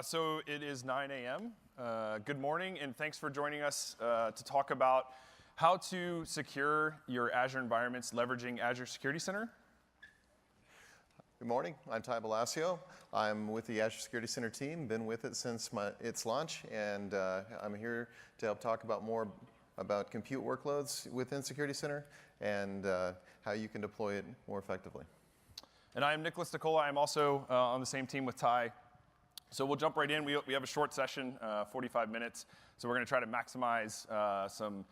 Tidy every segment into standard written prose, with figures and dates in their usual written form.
So it is 9 a.m. Good morning, and thanks for joining us to talk about how to secure your Azure environments leveraging Azure Security Center. Good morning, I'm Ty Balacio. I'm with the Azure Security Center team, been with it since its launch, and I'm here to help talk about more about compute workloads within Security Center and how you can deploy it more effectively. And I'm Nicholas Nicola. I'm also on the same team with Ty. So we'll jump right in. We have a short session, 45 minutes. So we're going to try to maximize some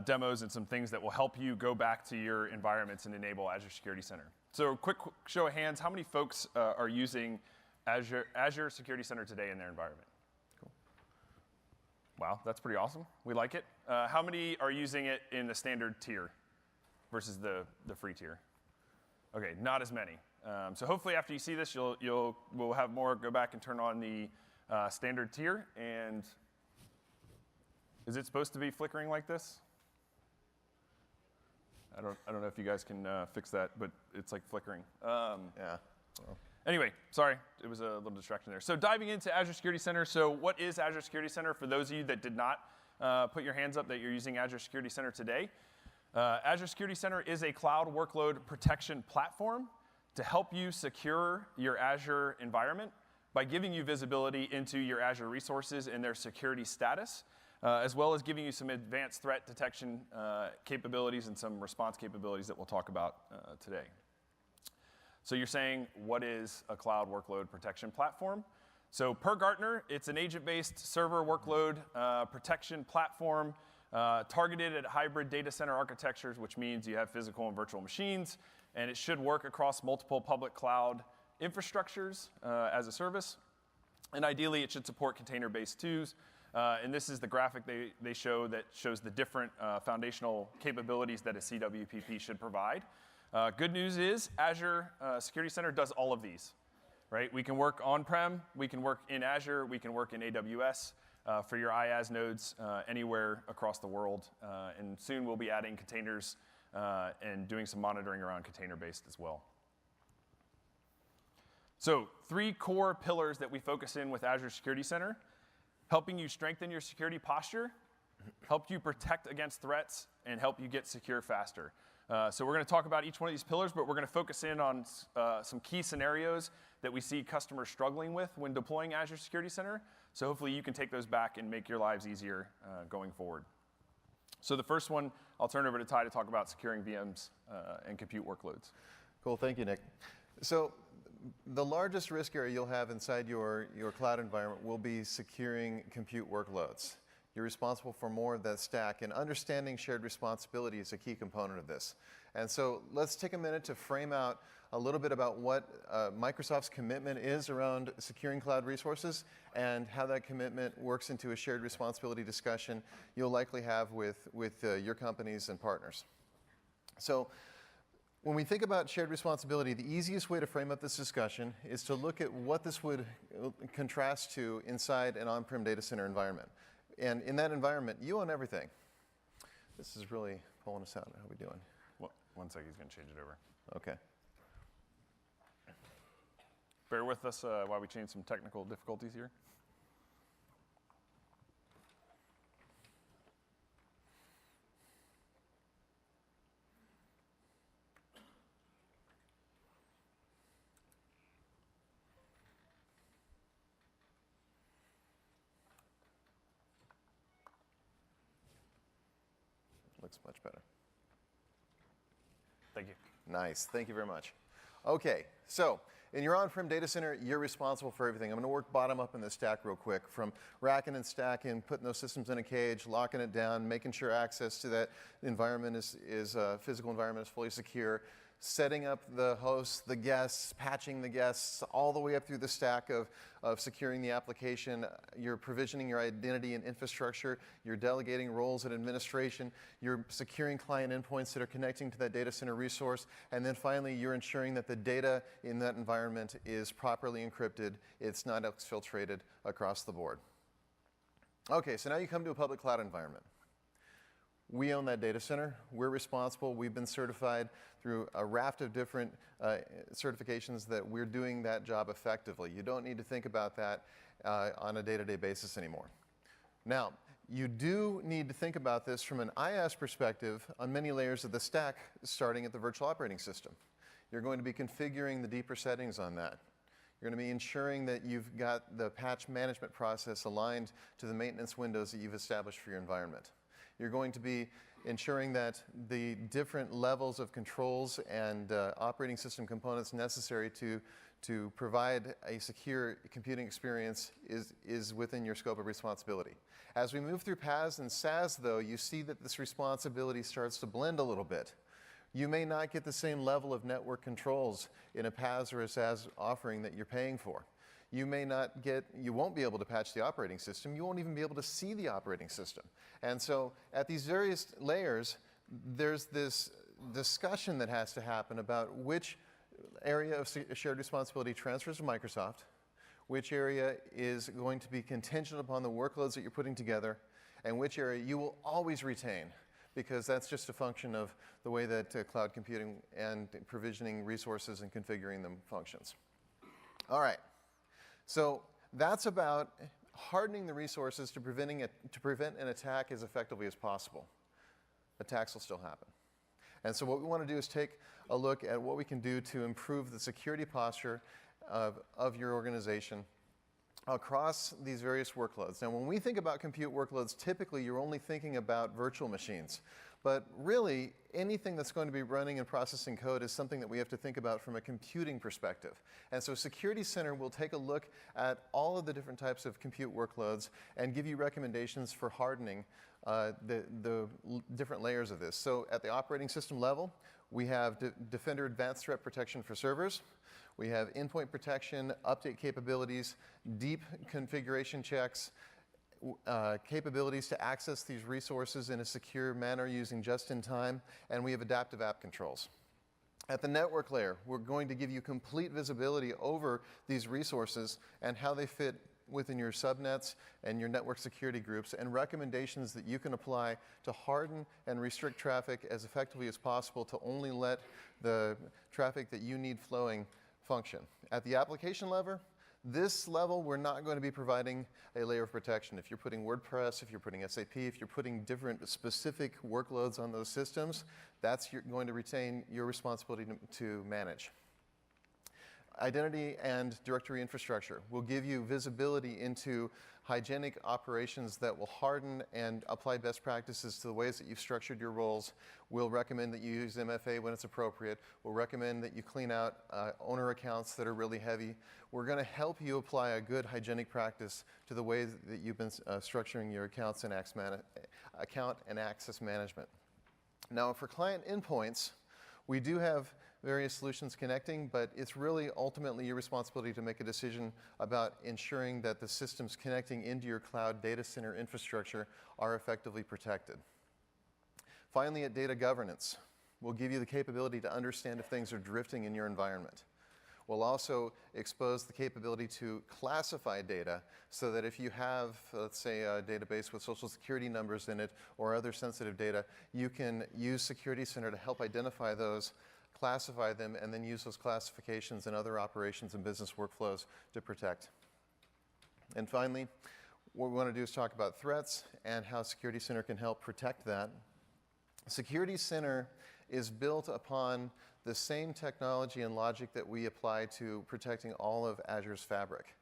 demos and some things that will help you go back to your environments and enable Azure Security Center. So quick show of hands, how many folks are using Azure Security Center today in their environment? Cool. Wow, that's pretty awesome. We like it. How many are using it in the standard tier versus the free tier? OK, not as many. So hopefully after you see this, we'll have more go back and turn on the standard tier. And is it supposed to be flickering like this? I don't know if you guys can fix that, but it's like flickering. Yeah. Well. Anyway, sorry, it was a little distraction there. So diving into Azure Security Center. So what is Azure Security Center? For those of you that did not put your hands up that you're using Azure Security Center today, Azure Security Center is a cloud workload protection platform to help you secure your Azure environment by giving you visibility into your Azure resources and their security status, as well as giving you some advanced threat detection capabilities and some response capabilities that we'll talk about today. So you're saying, what is a cloud workload protection platform? So per Gartner, it's an agent-based server workload protection platform targeted at hybrid data center architectures, which means you have physical and virtual machines, and it should work across multiple public cloud infrastructures as a service. And ideally, it should support container-based tools. And this is the graphic they show that shows the different foundational capabilities that a CWPP should provide. Good news is Azure Security Center does all of these. Right? We can work on-prem, we can work in Azure, we can work in AWS. For your IaaS nodes anywhere across the world. And soon we'll be adding containers and doing some monitoring around container-based as well. So 3 core pillars that we focus in with Azure Security Center: helping you strengthen your security posture, help you protect against threats, and help you get secure faster. So we're going to talk about each one of these pillars, but we're going to focus in on some key scenarios that we see customers struggling with when deploying Azure Security Center. So hopefully you can take those back and make your lives easier going forward. So the first one, I'll turn over to Ty to talk about securing VMs and compute workloads. Cool, thank you, Nick. So the largest risk area you'll have inside your cloud environment will be securing compute workloads. You're responsible for more of that stack, and understanding shared responsibility is a key component of this. And so let's take a minute to frame out a little bit about what Microsoft's commitment is around securing cloud resources and how that commitment works into a shared responsibility discussion you'll likely have with your companies and partners. So when we think about shared responsibility, the easiest way to frame up this discussion is to look at what this would contrast to inside an on-prem data center environment. And in that environment, you own everything. This is really pulling us out. How are we doing? Well, 1 second, he's going to change it over. OK. Bear with us while we change some technical difficulties here. Looks much better. Thank you. Nice. Thank you very much. OK, so in your on-prem data center, you're responsible for everything. I'm going to work bottom up in the stack real quick, from racking and stacking, putting those systems in a cage, locking it down, making sure access to that environment physical environment is fully secure, setting up the hosts, the guests, patching the guests, all the way up through the stack of securing the application. You're provisioning your identity and infrastructure. You're delegating roles and administration. You're securing client endpoints that are connecting to that data center resource. And then finally, you're ensuring that the data in that environment is properly encrypted. It's not exfiltrated across the board. OK, so now you come to a public cloud environment. We own that data center. We're responsible. We've been certified through a raft of different certifications that we're doing that job effectively. You don't need to think about that on a day-to-day basis anymore. Now, you do need to think about this from an IaaS perspective on many layers of the stack, starting at the virtual operating system. You're going to be configuring the deeper settings on that. You're going to be ensuring that you've got the patch management process aligned to the maintenance windows that you've established for your environment. You're going to be ensuring that the different levels of controls and operating system components necessary to provide a secure computing experience is within your scope of responsibility. As we move through PaaS and SaaS, though, you see that this responsibility starts to blend a little bit. You may not get the same level of network controls in a PaaS or a SaaS offering that you're paying for. You won't be able to patch the operating system. You won't even be able to see the operating system. And so at these various layers, there's this discussion that has to happen about which area of shared responsibility transfers to Microsoft, which area is going to be contingent upon the workloads that you're putting together, and which area you will always retain, because that's just a function of the way that cloud computing and provisioning resources and configuring them functions. All right. So that's about hardening the resources to prevent an attack as effectively as possible. Attacks will still happen. And so what we want to do is take a look at what we can do to improve the security posture of your organization across these various workloads. Now, when we think about compute workloads, typically you're only thinking about virtual machines. But really, anything that's going to be running and processing code is something that we have to think about from a computing perspective. And so Security Center will take a look at all of the different types of compute workloads and give you recommendations for hardening the different layers of this. So at the operating system level, we have Defender Advanced Threat Protection for servers. We have endpoint protection, update capabilities, deep configuration checks, capabilities to access these resources in a secure manner using just-in-time, and we have adaptive app controls. At the network layer, we're going to give you complete visibility over these resources and how they fit within your subnets and your network security groups, and recommendations that you can apply to harden and restrict traffic as effectively as possible to only let the traffic that you need flowing function. At the application level, we're not going to be providing a layer of protection. If you're putting WordPress, if you're putting SAP, if you're putting different specific workloads on those systems, going to retain your responsibility to manage. Identity and directory infrastructure will give you visibility into hygienic operations that will harden and apply best practices to the ways that you've structured your roles. We'll recommend that you use MFA when it's appropriate. We'll recommend that you clean out owner accounts that are really heavy. We're going to help you apply a good hygienic practice to the ways that you've been structuring your account and access management. Now, for client endpoints, we do have various solutions connecting, but it's really ultimately your responsibility to make a decision about ensuring that the systems connecting into your cloud data center infrastructure are effectively protected. Finally, at data governance, we'll give you the capability to understand if things are drifting in your environment. We'll also expose the capability to classify data so that if you have, let's say, a database with social security numbers in it or other sensitive data, you can use Security Center to help identify those, classify them, and then use those classifications in other operations and business workflows to protect. And finally, what we want to do is talk about threats and how Security Center can help protect that. Security Center is built upon the same technology and logic that we apply to protecting all of Azure's fabric.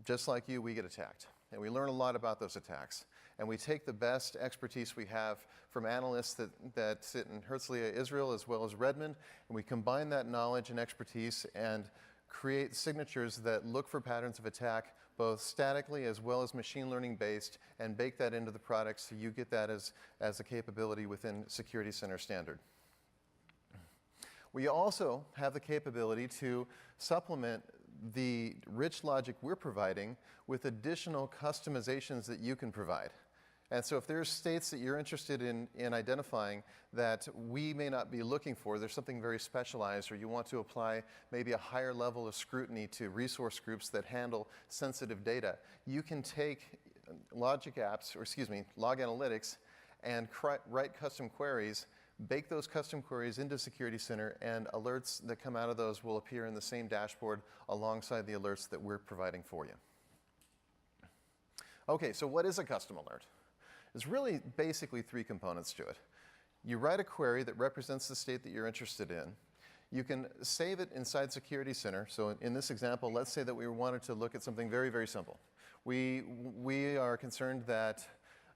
Just like you, we get attacked, and we learn a lot about those attacks. And we take the best expertise we have from analysts that sit in Herzliya, Israel, as well as Redmond, and we combine that knowledge and expertise and create signatures that look for patterns of attack, both statically as well as machine learning based, and bake that into the product so you get that as a capability within Security Center standard. We also have the capability to supplement the rich logic we're providing with additional customizations that you can provide. And so if there's states that you're interested in identifying that we may not be looking for, there's something very specialized, or you want to apply maybe a higher level of scrutiny to resource groups that handle sensitive data, you can take log analytics and write custom queries, bake those custom queries into Security Center, and alerts that come out of those will appear in the same dashboard alongside the alerts that we're providing for you. Okay, so what is a custom alert? There's really basically three components to it. You write a query that represents the state that you're interested in. You can save it inside Security Center. So in this example, let's say that we wanted to look at something very, very simple. We are concerned that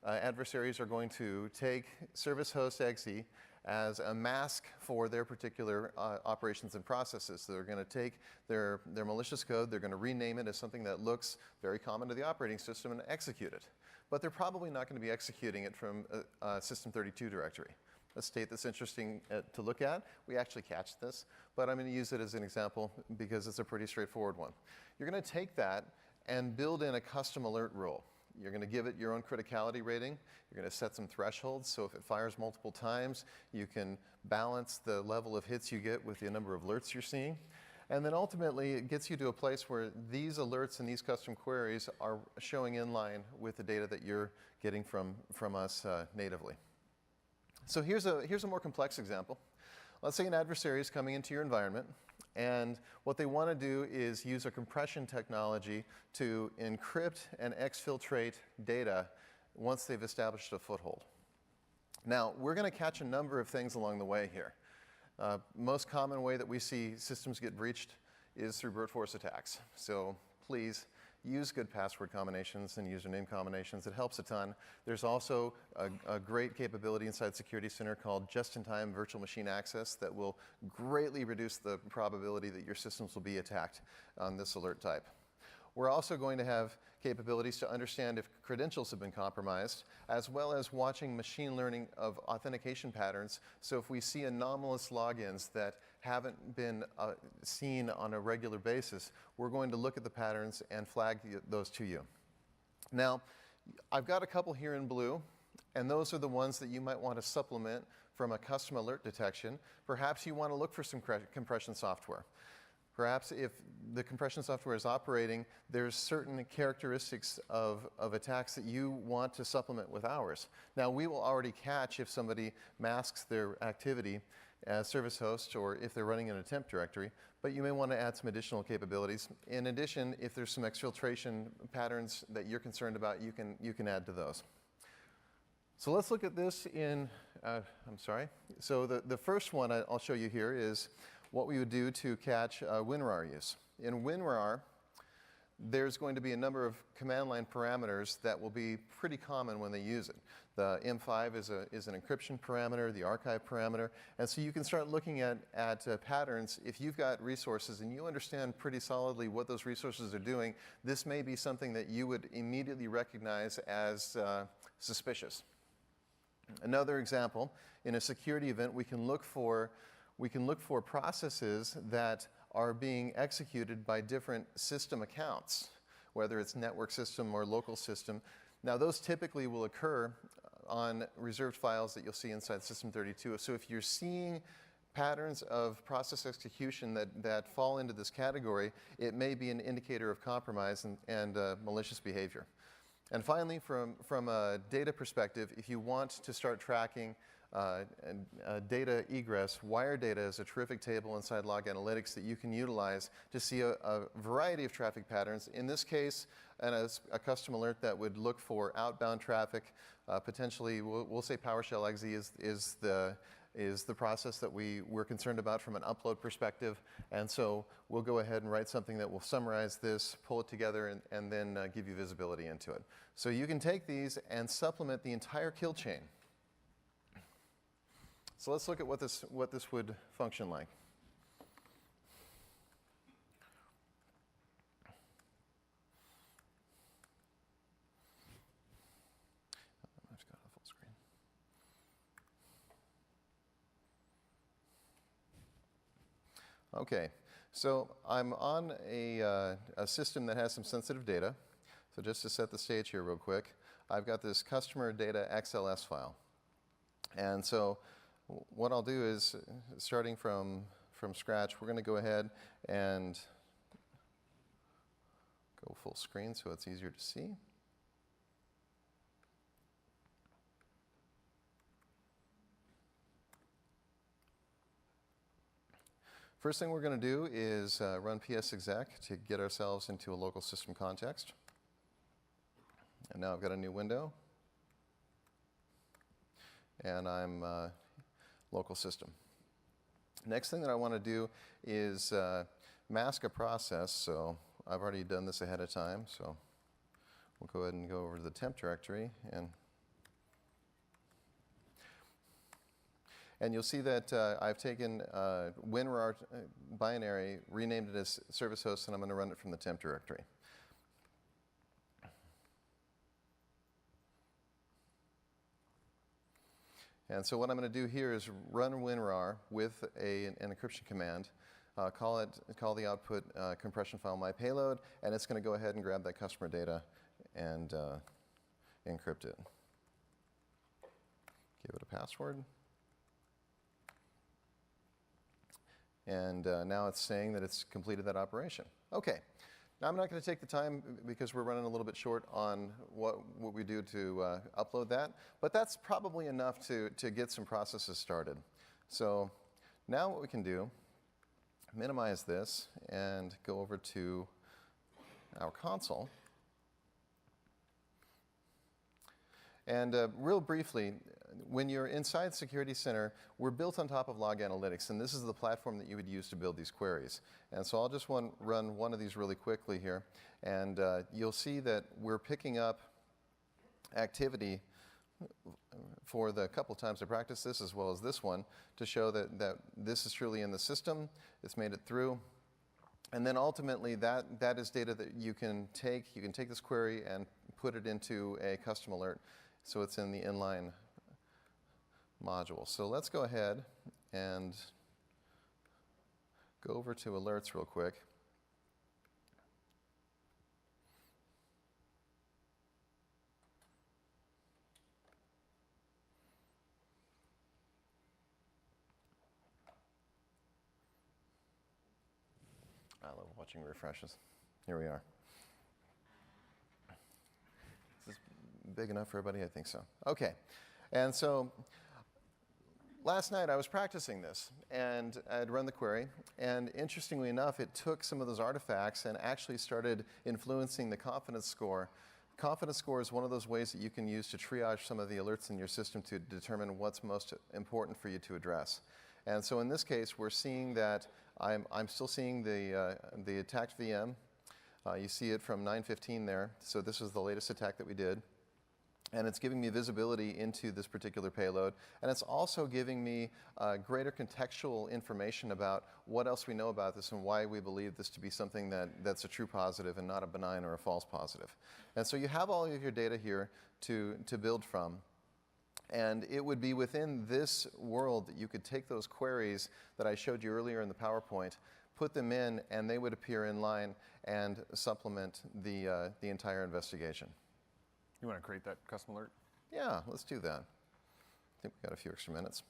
adversaries are going to take service host exe as a mask for their particular operations and processes. So they're going to take their malicious code, they're going to rename it as something that looks very common to the operating system and execute it. But they're probably not going to be executing it from a System32 directory. A state that's interesting to look at. We actually catch this, but I'm going to use it as an example because it's a pretty straightforward one. You're going to take that and build in a custom alert rule. You're going to give it your own criticality rating. You're going to set some thresholds, so if it fires multiple times, you can balance the level of hits you get with the number of alerts you're seeing. And then ultimately, it gets you to a place where these alerts and these custom queries are showing in line with the data that you're getting from us natively. So here's a more complex example. Let's say an adversary is coming into your environment, and what they want to do is use a compression technology to encrypt and exfiltrate data once they've established a foothold. Now, we're going to catch a number of things along the way here. Most common way that we see systems get breached is through brute force attacks. So please use good password combinations and username combinations. It helps a ton. There's also a great capability inside Security Center called just-in-time virtual machine access that will greatly reduce the probability that your systems will be attacked on this alert type. We're also going to have capabilities to understand if credentials have been compromised, as well as watching machine learning of authentication patterns. So if we see anomalous logins that haven't been seen on a regular basis, we're going to look at the patterns and flag those to you. Now, I've got a couple here in blue, and those are the ones that you might want to supplement from a custom alert detection. Perhaps you want to look for some compression software. Perhaps if the compression software is operating, there's certain characteristics of attacks that you want to supplement with ours. Now, we will already catch if somebody masks their activity as service host or if they're running an attempt directory, but you may want to add some additional capabilities. In addition, if there's some exfiltration patterns that you're concerned about, you can add to those. So let's look at this in, So the first one I'll show you here is what we would do to catch WinRAR use. In WinRAR, there's going to be a number of command line parameters that will be pretty common when they use it. The M5 is an encryption parameter, the archive parameter, and so you can start looking at patterns. If you've got resources and you understand pretty solidly what those resources are doing, this may be something that you would immediately recognize as suspicious. Another example, in a security event, we can look for processes that are being executed by different system accounts, whether it's network system or local system. Now, those typically will occur on reserved files that you'll see inside System32. So if you're seeing patterns of process execution that fall into this category, it may be an indicator of compromise and malicious behavior. And finally, from a data perspective, if you want to start tracking data egress, wire data is a terrific table inside Log Analytics that you can utilize to see a variety of traffic patterns. In this case, a custom alert that would look for outbound traffic. Potentially, we'll say PowerShell exe is the process that we're concerned about from an upload perspective. And so we'll go ahead and write something that will summarize this, pull it together, and then give you visibility into it. So you can take these and supplement the entire kill chain. So let's look at what this would function like. I've just got a full screen. Okay, so I'm on a system that has some sensitive data. So just to set the stage here real quick, I've got this customer data XLS file. And so what I'll do is, starting from scratch, we're going to go ahead and go full screen so it's easier to see. First thing we're going to do is run psexec to get ourselves into a local system context. And now I've got a new window. And I'm local system. Next thing that I want to do is mask a process. So I've already done this ahead of time. So we'll go ahead and go over to the temp directory. And you'll see that I've taken WinRAR binary, renamed it as service host, and I'm going to run it from the temp directory. And so what I'm going to do here is run WinRAR with an encryption command, call the output compression file my payload, and it's going to go ahead and grab that customer data and encrypt it. Give it a password. And now it's saying that it's completed that operation. Okay. Now I'm not going to take the time because we're running a little bit short on what we do to upload that, but that's probably enough to get some processes started. So now what we can do, minimize this and go over to our console. And real briefly, when you're inside Security Center, we're built on top of Log Analytics, and this is the platform that you would use to build these queries. And so I'll just run one of these really quickly here, and you'll see that we're picking up activity for the couple times I practiced this, as well as this one, to show that this is truly in the system, it's made it through. And then ultimately, that is data that you can take. You can take this query and put it into a custom alert, so it's in the inline module. So let's go ahead and go over to alerts real quick. I love watching refreshes. Here we are. Is this big enough for everybody? I think so. Okay. And so last night I was practicing this, and I'd run the query, and interestingly enough, it took some of those artifacts and actually started influencing the confidence score. Confidence score is one of those ways that you can use to triage some of the alerts in your system to determine what's most important for you to address. And so in this case, we're seeing that I'm still seeing the attacked VM. You see it from 9:15 there. So this is the latest attack that we did. And it's giving me visibility into this particular payload. And it's also giving me greater contextual information about what else we know about this and why we believe this to be something that's a true positive and not a benign or a false positive. And so you have all of your data here to build from. And it would be within this world that you could take those queries that I showed you earlier in the PowerPoint, put them in, and they would appear in line and supplement the entire investigation. You want to create that custom alert? Yeah, let's do that. I think we've got a few extra minutes.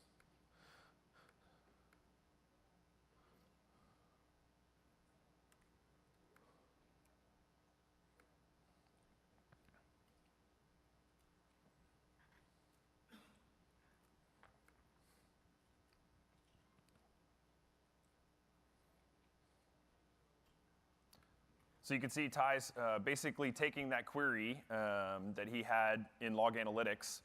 So you can see Ty's basically taking that query that he had in Log Analytics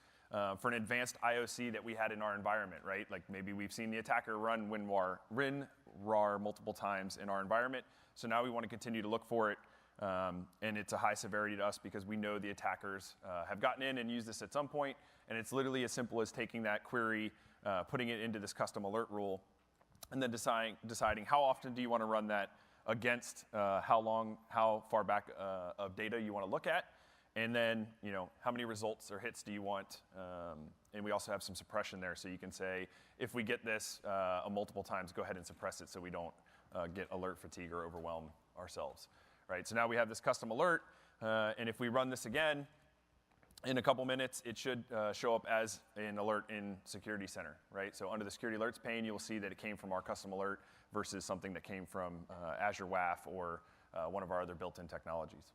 for an advanced IOC that we had in our environment, right? Like maybe we've seen the attacker run WinRAR multiple times in our environment. So now we want to continue to look for it. And it's a high severity to us because we know the attackers have gotten in and used this at some point. And it's literally as simple as taking that query, putting it into this custom alert rule, and then deciding how often do you want to run that against how far back of data you want to look at, and then how many results or hits do you want, and we also have some suppression there, so you can say if we get this multiple times, go ahead and suppress it so we don't get alert fatigue or overwhelm ourselves, right? So now we have this custom alert, and if we run this again in a couple minutes, it should show up as an alert in Security Center, right? So under the Security Alerts pane, you'll see that it came from our custom alert versus something that came from Azure WAF or one of our other built-in technologies.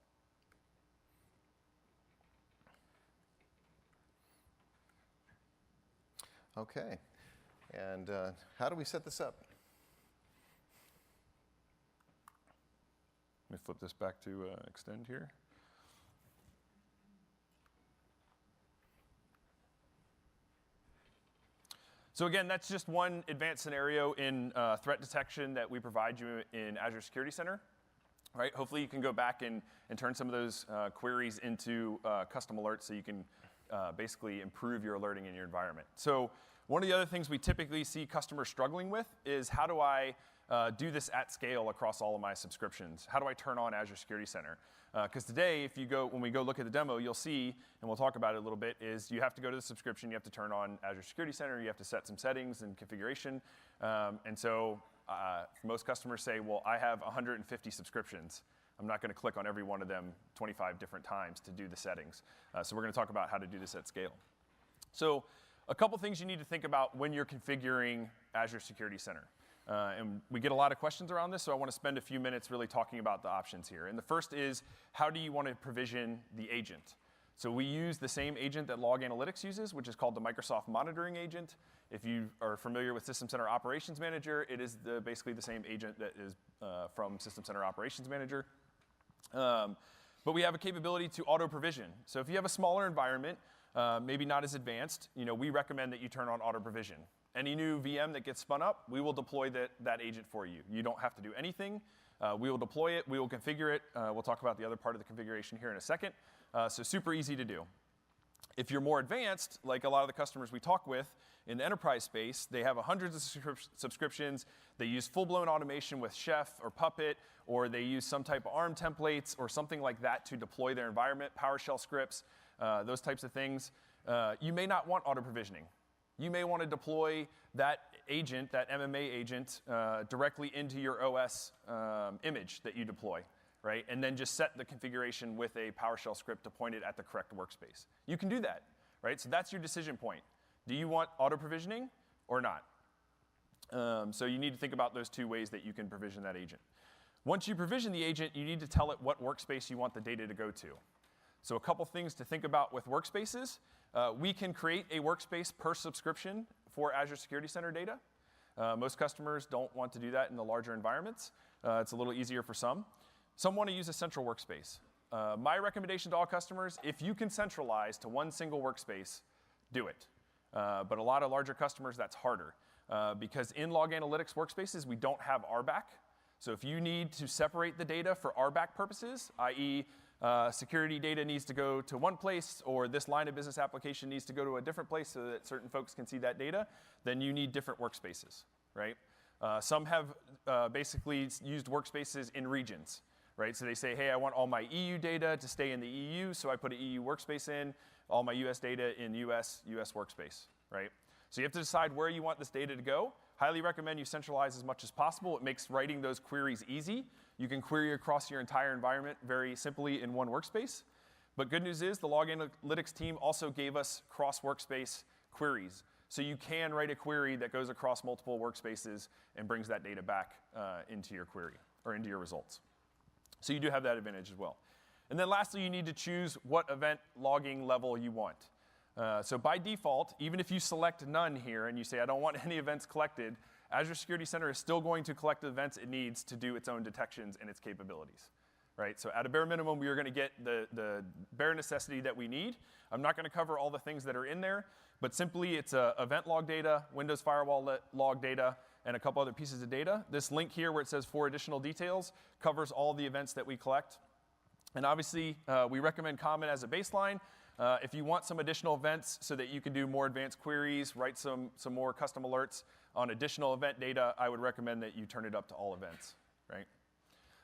Okay, and how do we set this up? Let me flip this back to extend here. So again, that's just one advanced scenario in threat detection that we provide you in Azure Security Center. Right? Hopefully you can go back and turn some of those queries into custom alerts so you can basically improve your alerting in your environment. So one of the other things we typically see customers struggling with is how do I do this at scale across all of my subscriptions? How do I turn on Azure Security Center? Because today, when we go look at the demo, you'll see, and we'll talk about it a little bit, is you have to go to the subscription, you have to turn on Azure Security Center, you have to set some settings and configuration. And so most customers say, well, I have 150 subscriptions. I'm not going to click on every one of them 25 different times to do the settings. So we're going to talk about how to do this at scale. So a couple things you need to think about when you're configuring Azure Security Center. And we get a lot of questions around this, so I want to spend a few minutes really talking about the options here. And the first is, how do you want to provision the agent? So we use the same agent that Log Analytics uses, which is called the Microsoft Monitoring Agent. If you are familiar with System Center Operations Manager, it is basically the same agent that is from System Center Operations Manager. But we have a capability to auto-provision. So if you have a smaller environment, maybe not as advanced, we recommend that you turn on auto-provision. Any new VM that gets spun up, we will deploy that agent for you. You don't have to do anything. We will deploy it. We will configure it. We'll talk about the other part of the configuration here in a second. So super easy to do. If you're more advanced, like a lot of the customers we talk with in the enterprise space, they have hundreds of subscriptions. They use full-blown automation with Chef or Puppet, or they use some type of ARM templates or something like that to deploy their environment, PowerShell scripts, those types of things. You may not want auto-provisioning. You may want to deploy that agent, that MMA agent, directly into your OS image that you deploy, right? And then just set the configuration with a PowerShell script to point it at the correct workspace. You can do that, right? So that's your decision point. Do you want auto-provisioning or not? So you need to think about those two ways that you can provision that agent. Once you provision the agent, you need to tell it what workspace you want the data to go to. So a couple things to think about with workspaces. We can create a workspace per subscription for Azure Security Center data. Most customers don't want to do that in the larger environments. It's a little easier for some. Some want to use a central workspace. My recommendation to all customers, if you can centralize to one single workspace, do it. But a lot of larger customers, that's harder. Because in Log Analytics workspaces, we don't have RBAC. So if you need to separate the data for RBAC purposes, i.e., security data needs to go to one place, or this line of business application needs to go to a different place so that certain folks can see that data, then you need different workspaces, right? Some have basically used workspaces in regions, right? So they say, hey, I want all my EU data to stay in the EU, so I put an EU workspace in, all my US data in US workspace, right? So you have to decide where you want this data to go. Highly recommend you centralize as much as possible. It makes writing those queries easy. You can query across your entire environment very simply in one workspace. But good news is the Log Analytics team also gave us cross-workspace queries. So you can write a query that goes across multiple workspaces and brings that data back into your query or into your results. So you do have that advantage as well. And then lastly, you need to choose what event logging level you want. So by default, even if you select none here and you say, I don't want any events collected, Azure Security Center is still going to collect the events it needs to do its own detections and its capabilities, right? So at a bare minimum, we are going to get the bare necessity that we need. I'm not going to cover all the things that are in there, but simply it's event log data, Windows firewall log data, and a couple other pieces of data. This link here where it says for additional details covers all the events that we collect. And obviously, we recommend Common as a baseline. If you want some additional events so that you can do more advanced queries, write some more custom alerts on additional event data, I would recommend that you turn it up to all events, right?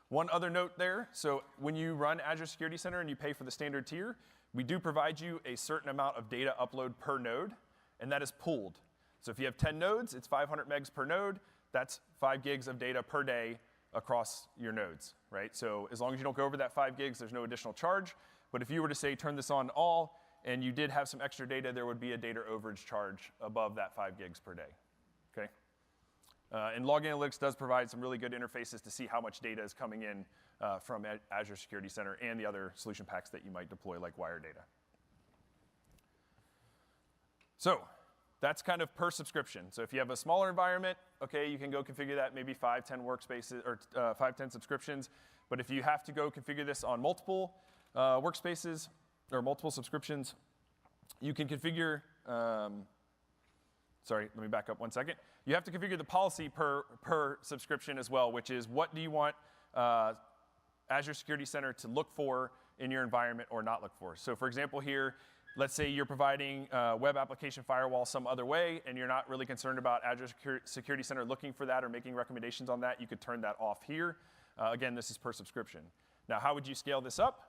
One other note there, so when you run Azure Security Center and you pay for the standard tier, we do provide you a certain amount of data upload per node, and that is pooled. So if you have 10 nodes, it's 500 megs per node. That's 5 gigs of data per day across your nodes, right? So as long as you don't go over that 5 gigs, there's no additional charge. But if you were to say turn this on all, and you did have some extra data, there would be a data overage charge above that 5 gigs per day, okay? And Log Analytics does provide some really good interfaces to see how much data is coming in from Azure Security Center and the other solution packs that you might deploy, like Wire Data. So that's kind of per subscription. So if you have a smaller environment, okay, you can go configure that maybe 5, 10 workspaces or 5, 10 subscriptions. But if you have to go configure this on multiple workspaces or multiple subscriptions, you can configure, sorry, let me back up 1 second. You have to configure the policy per subscription as well, which is what do you want Azure Security Center to look for in your environment or not look for. So for example here, let's say you're providing web application firewall some other way, and you're not really concerned about Azure Security Center looking for that or making recommendations on that. You could turn that off here. Again, this is per subscription. Now, how would you scale this up?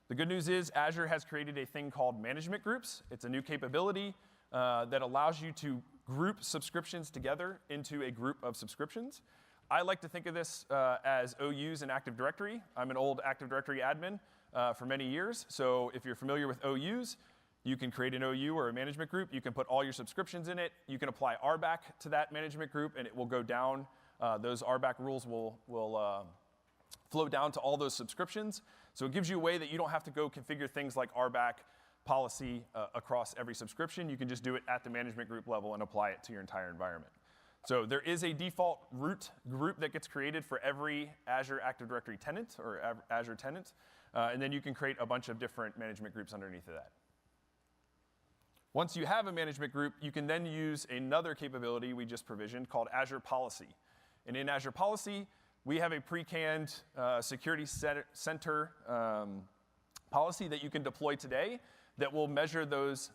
The good news is Azure has created a thing called management groups. It's a new capability that allows you to group subscriptions together into a group of subscriptions. I like to think of this as OUs in Active Directory. I'm an old Active Directory admin for many years. So if you're familiar with OUs, you can create an OU or a management group. You can put all your subscriptions in it. You can apply RBAC to that management group, and it will go down. Those RBAC rules will flow down to all those subscriptions. So it gives you a way that you don't have to go configure things like RBAC policy across every subscription. You can just do it at the management group level and apply it to your entire environment. So there is a default root group that gets created for every Azure Active Directory tenant or Azure tenant. And then you can create a bunch of different management groups underneath of that. Once you have a management group, you can then use another capability we just provisioned called Azure Policy. And in Azure Policy, we have a pre-canned security center policy that you can deploy today that will measure those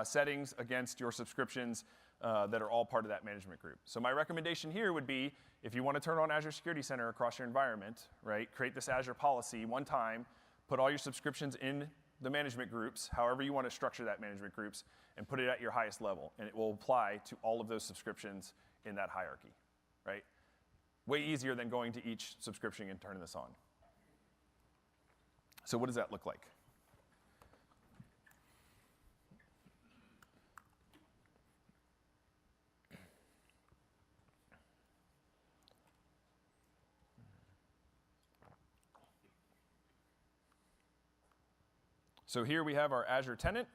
settings against your subscriptions that are all part of that management group. So my recommendation here would be, if you want to turn on Azure Security Center across your environment, right, create this Azure policy one time, put all your subscriptions in the management groups, however you want to structure that management groups, and put it at your highest level. And it will apply to all of those subscriptions in that hierarchy, right? Way easier than going to each subscription and turning this on. So what does that look like? So here we have our Azure tenant.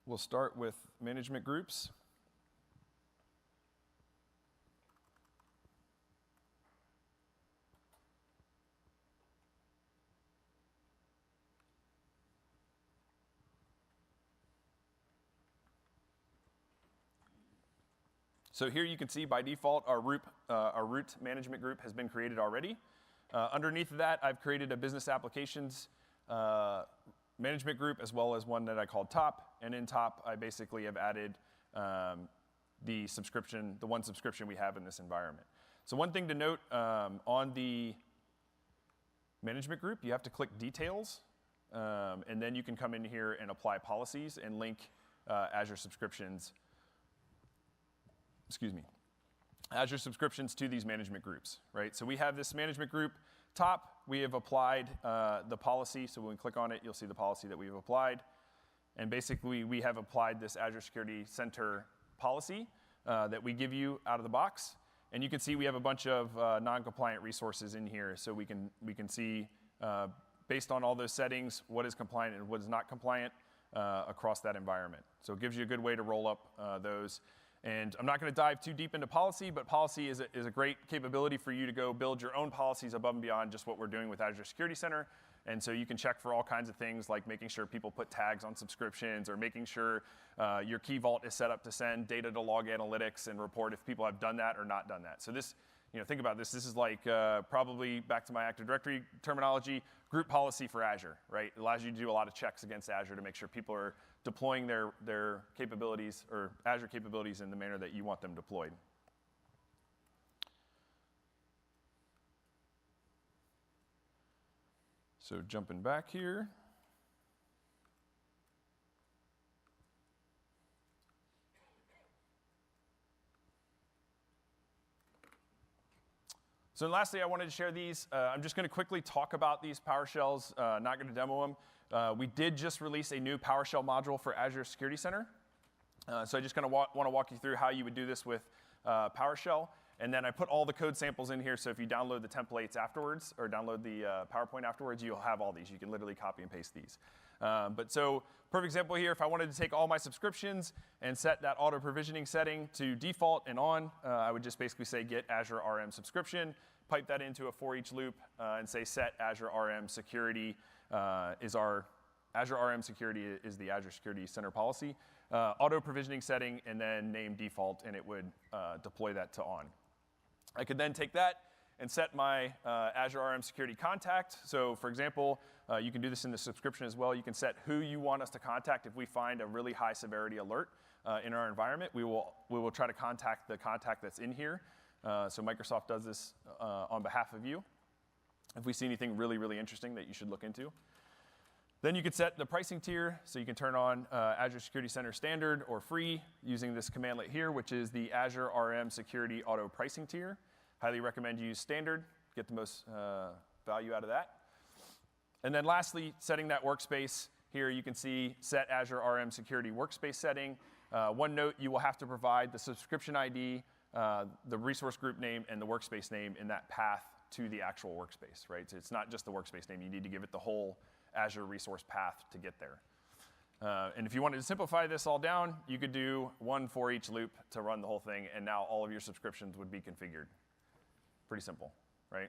We'll start with management groups. So here you can see by default our root management group has been created already. Underneath of that, I've created a business applications management group as well as one that I called top. And in top, I basically have added the one subscription we have in this environment. So one thing to note on the management group, you have to click details. And then you can come in here and apply policies and link Azure subscriptions to these management groups, right? So we have this management group top. We have applied the policy. So when we click on it, you'll see the policy that we've applied. And basically, we have applied this Azure Security Center policy that we give you out of the box. And you can see we have a bunch of non-compliant resources in here. So we can see, based on all those settings, what is compliant and what is not compliant across that environment. So it gives you a good way to roll up those. And I'm not going to dive too deep into policy, but policy is a great capability for you to go build your own policies above and beyond just what we're doing with Azure Security Center. And so you can check for all kinds of things like making sure people put tags on subscriptions or making sure your key vault is set up to send data to log analytics and report if people have done that or not done that. So this, think about this. This is like probably, back to my Active Directory terminology, group policy for Azure, right? It allows you to do a lot of checks against Azure to make sure people are deploying their capabilities or Azure capabilities in the manner that you want them deployed. So jumping back here. So lastly, I wanted to share these. I'm just going to quickly talk about these PowerShells, not going to demo them. We did just release a new PowerShell module for Azure Security Center. So I just kind of want to walk you through how you would do this with PowerShell. And then I put all the code samples in here, so if you download the templates afterwards, or download the PowerPoint afterwards, you'll have all these. You can literally copy and paste these. But so, perfect example here, if I wanted to take all my subscriptions and set that auto-provisioning setting to default and on, I would just basically say get Azure RM subscription, pipe that into a for each loop and say set Azure RM Security Azure RM Security is the Azure Security Center policy. Auto provisioning setting, and then name default, and it would deploy that to on. I could then take that and set my Azure RM Security contact. So for example, you can do this in the subscription as well. You can set who you want us to contact if we find a really high severity alert in our environment. We will try to contact the contact that's in here. So Microsoft does this on behalf of you if we see anything really, really interesting that you should look into. Then you could set the pricing tier, so you can turn on Azure Security Center Standard or Free using this commandlet here, which is the Azure RM Security Auto Pricing tier. Highly recommend you use Standard, get the most value out of that. And then lastly, setting that workspace. Here you can see set Azure RM Security Workspace setting. One note, you will have to provide the subscription ID, the resource group name, and the workspace name in that path to the actual workspace, right? So it's not just the workspace name. You need to give it the whole Azure resource path to get there. And if you wanted to simplify this all down, you could do one for each loop to run the whole thing, and now all of your subscriptions would be configured. Pretty simple, right?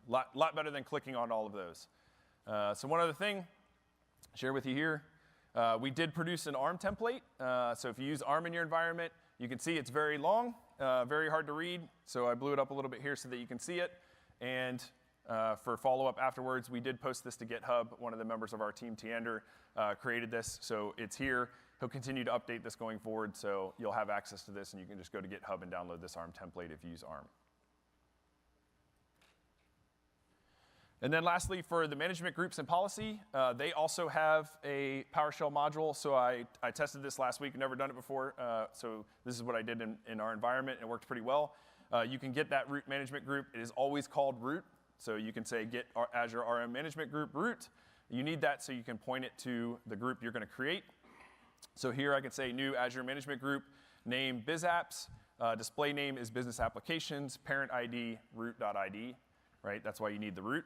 Lot better than clicking on all of those. So one other thing, share with you here. We did produce an ARM template. So if you use ARM in your environment, you can see it's very long, very hard to read. So I blew it up a little bit here so that you can see it. And for follow-up afterwards, we did post this to GitHub. One of the members of our team, Tiander, created this. So it's here. He'll continue to update this going forward. So you'll have access to this, and you can just go to GitHub and download this ARM template if you use ARM. And then lastly, for the management groups and policy, they also have a PowerShell module. So I tested this last week, never done it before. So this is what I did in our environment, and it worked pretty well. You can get that root management group. It is always called root. So you can say get Azure RM Management Group root. You need that so you can point it to the group you're going to create. So here I can say new Azure Management Group, name BizApps, display name is Business Applications, parent ID root.id, right? That's why you need the root.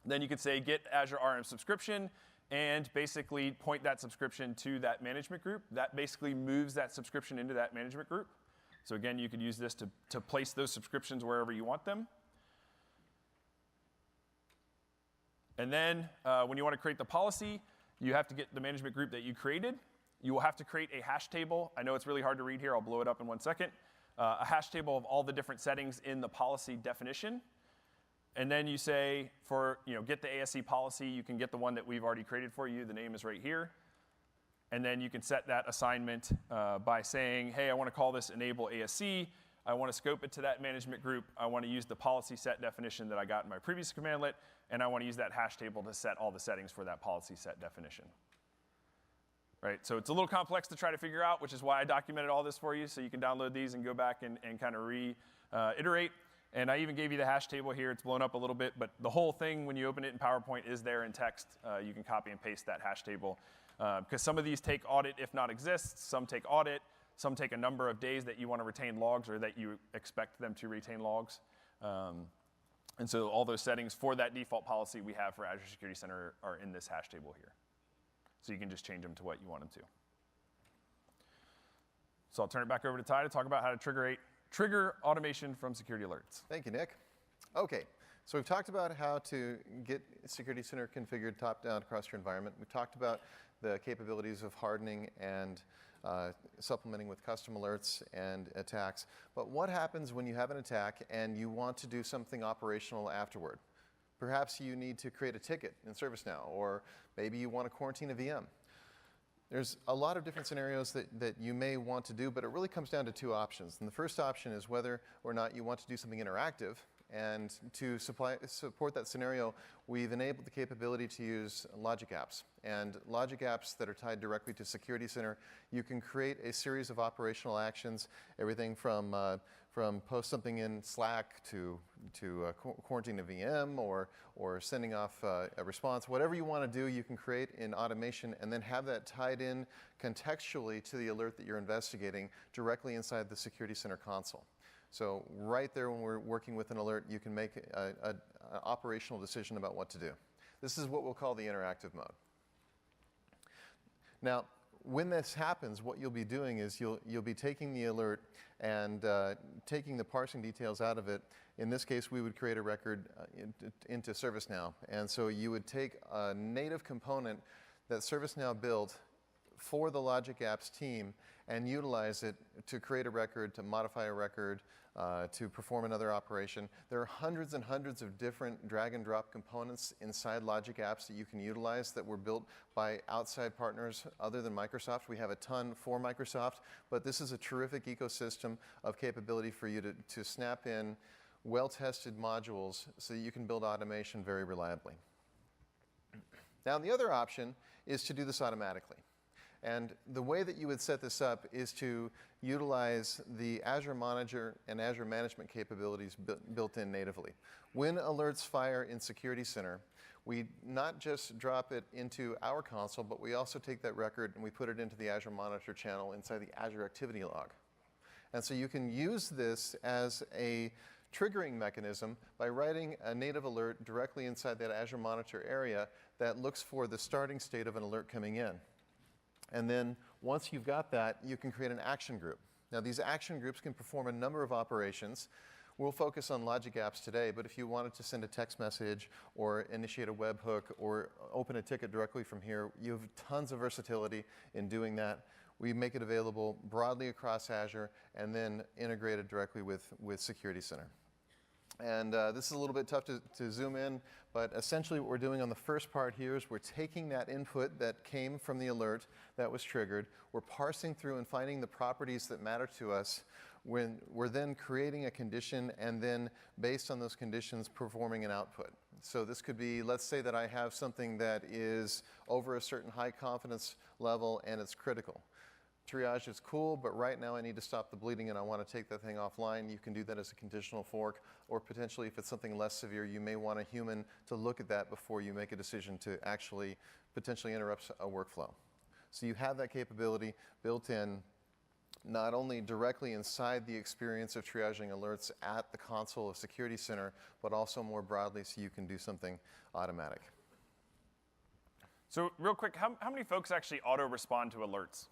Then you could say get Azure RM subscription and basically point that subscription to that management group. That basically moves that subscription into that management group. So again, you could use this to place those subscriptions wherever you want them. And then when you want to create the policy, you have to get the management group that you created. You will have to create a hash table. I know it's really hard to read here. I'll blow it up in 1 second. A hash table of all the different settings in the policy definition. And then you say, for get the ASC policy, you can get the one that we've already created for you. The name is right here. And then you can set that assignment by saying, hey, I want to call this enable ASC. I want to scope it to that management group. I want to use the policy set definition that I got in my previous commandlet. And I want to use that hash table to set all the settings for that policy set definition. Right? So it's a little complex to try to figure out, which is why I documented all this for you, so you can download these and go back and kind of reiterate. And I even gave you the hash table here. It's blown up a little bit, but the whole thing, when you open it in PowerPoint, is there in text. You can copy and paste that hash table. Because some of these take audit if not exists. Some take audit. Some take a number of days that you want to retain logs or that you expect them to retain logs. And so all those settings for that default policy we have for Azure Security Center are in this hash table here. So you can just change them to what you want them to. So I'll turn it back over to Ty to talk about how to trigger automation from security alerts. Thank you, Nick. OK, so we've talked about how to get Security Center configured top-down across your environment. We've talked about the capabilities of hardening and supplementing with custom alerts and attacks. But what happens when you have an attack and you want to do something operational afterward? Perhaps you need to create a ticket in ServiceNow, or maybe you want to quarantine a VM. There's a lot of different scenarios that you may want to do, but it really comes down to 2 options. And the first option is whether or not you want to do something interactive. And to support that scenario, we've enabled the capability to use logic apps. And logic apps that are tied directly to Security Center, you can create a series of operational actions, everything from post something in Slack to quarantine a VM or sending off a response. Whatever you want to do, you can create in automation and then have that tied in contextually to the alert that you're investigating directly inside the Security Center console. So right there when we're working with an alert, you can make an operational decision about what to do. This is what we'll call the interactive mode. Now, when this happens, what you'll be doing is you'll be taking the alert and taking the parsing details out of it. In this case, we would create a record into ServiceNow. And so you would take a native component that ServiceNow built for the Logic Apps team and utilize it to create a record, to modify a record, to perform another operation. There are hundreds and hundreds of different drag and drop components inside Logic Apps that you can utilize that were built by outside partners other than Microsoft. We have a ton for Microsoft, but this is a terrific ecosystem of capability for you to snap in well-tested modules so that you can build automation very reliably. Now, the other option is to do this automatically. And the way that you would set this up is to utilize the Azure Manager and Azure Management capabilities built in natively. When alerts fire in Security Center, we not just drop it into our console, but we also take that record and we put it into the Azure Monitor channel inside the Azure Activity Log. And so you can use this as a triggering mechanism by writing a native alert directly inside that Azure Monitor area that looks for the starting state of an alert coming in. And then once you've got that, you can create an action group. Now, these action groups can perform a number of operations. We'll focus on Logic Apps today, but if you wanted to send a text message or initiate a webhook or open a ticket directly from here, you have tons of versatility in doing that. We make it available broadly across Azure and then integrated directly with Security Center. And this is a little bit tough to zoom in, but essentially what we're doing on the first part here is we're taking that input that came from the alert that was triggered, we're parsing through and finding the properties that matter to us, when we're then creating a condition and then based on those conditions performing an output. So this could be, let's say that I have something that is over a certain high confidence level and it's critical. Triage is cool, but right now I need to stop the bleeding and I want to take that thing offline. You can do that as a conditional fork, or potentially if it's something less severe, you may want a human to look at that before you make a decision to actually potentially interrupt a workflow. So you have that capability built in not only directly inside the experience of triaging alerts at the console of Security Center, but also more broadly so you can do something automatic. So real quick, how many folks actually auto-respond to alerts?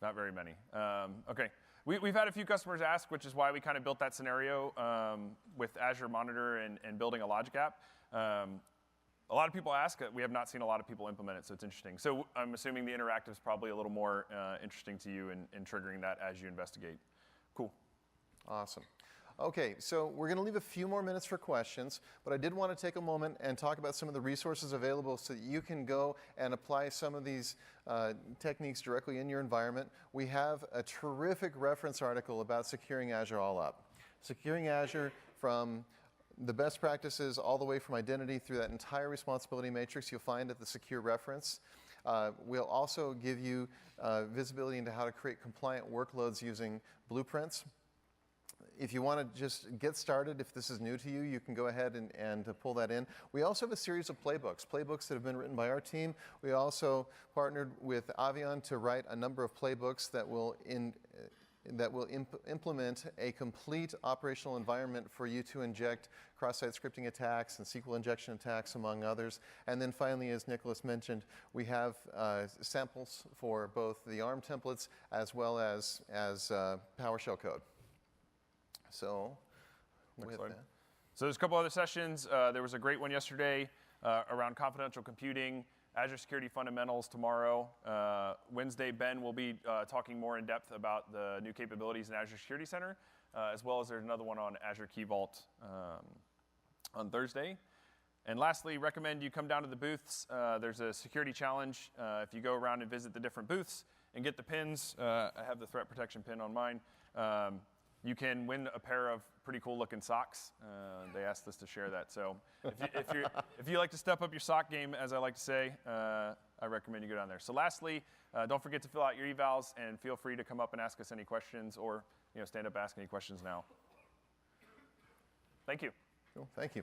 Not very many. Okay. We've had a few customers ask, which is why we kind of built that scenario with Azure Monitor and building a Logic app. A lot of people ask. We have not seen a lot of people implement it, so it's interesting. So I'm assuming the interactive is probably a little more interesting to you in triggering that as you investigate. Cool. Awesome. Okay, so we're going to leave a few more minutes for questions, but I did want to take a moment and talk about some of the resources available so that you can go and apply some of these techniques directly in your environment. We have a terrific reference article about securing Azure all up. Securing Azure from the best practices all the way from identity through that entire responsibility matrix you'll find at the secure reference. We'll also give you visibility into how to create compliant workloads using blueprints. If you want to just get started, if this is new to you, you can go ahead and pull that in. We also have a series of playbooks that have been written by our team. We also partnered with Avion to write a number of playbooks that will implement a complete operational environment for you to inject cross-site scripting attacks and SQL injection attacks, among others. And then finally, as Nicholas mentioned, we have samples for both the ARM templates as well as PowerShell code. So, with that. So there's a couple other sessions. There was a great one yesterday around confidential computing, Azure Security Fundamentals tomorrow. Wednesday, Ben will be talking more in depth about the new capabilities in Azure Security Center, as well as there's another one on Azure Key Vault on Thursday. And lastly, recommend you come down to the booths. There's a security challenge. If you go around and visit the different booths and get the pins, I have the threat protection pin on mine. You can win a pair of pretty cool looking socks. They asked us to share that. So if you like to step up your sock game, as I like to say, I recommend you go down there. So lastly, don't forget to fill out your evals and feel free to come up and ask us any questions or stand up and ask any questions now. Thank you. Cool. Thank you.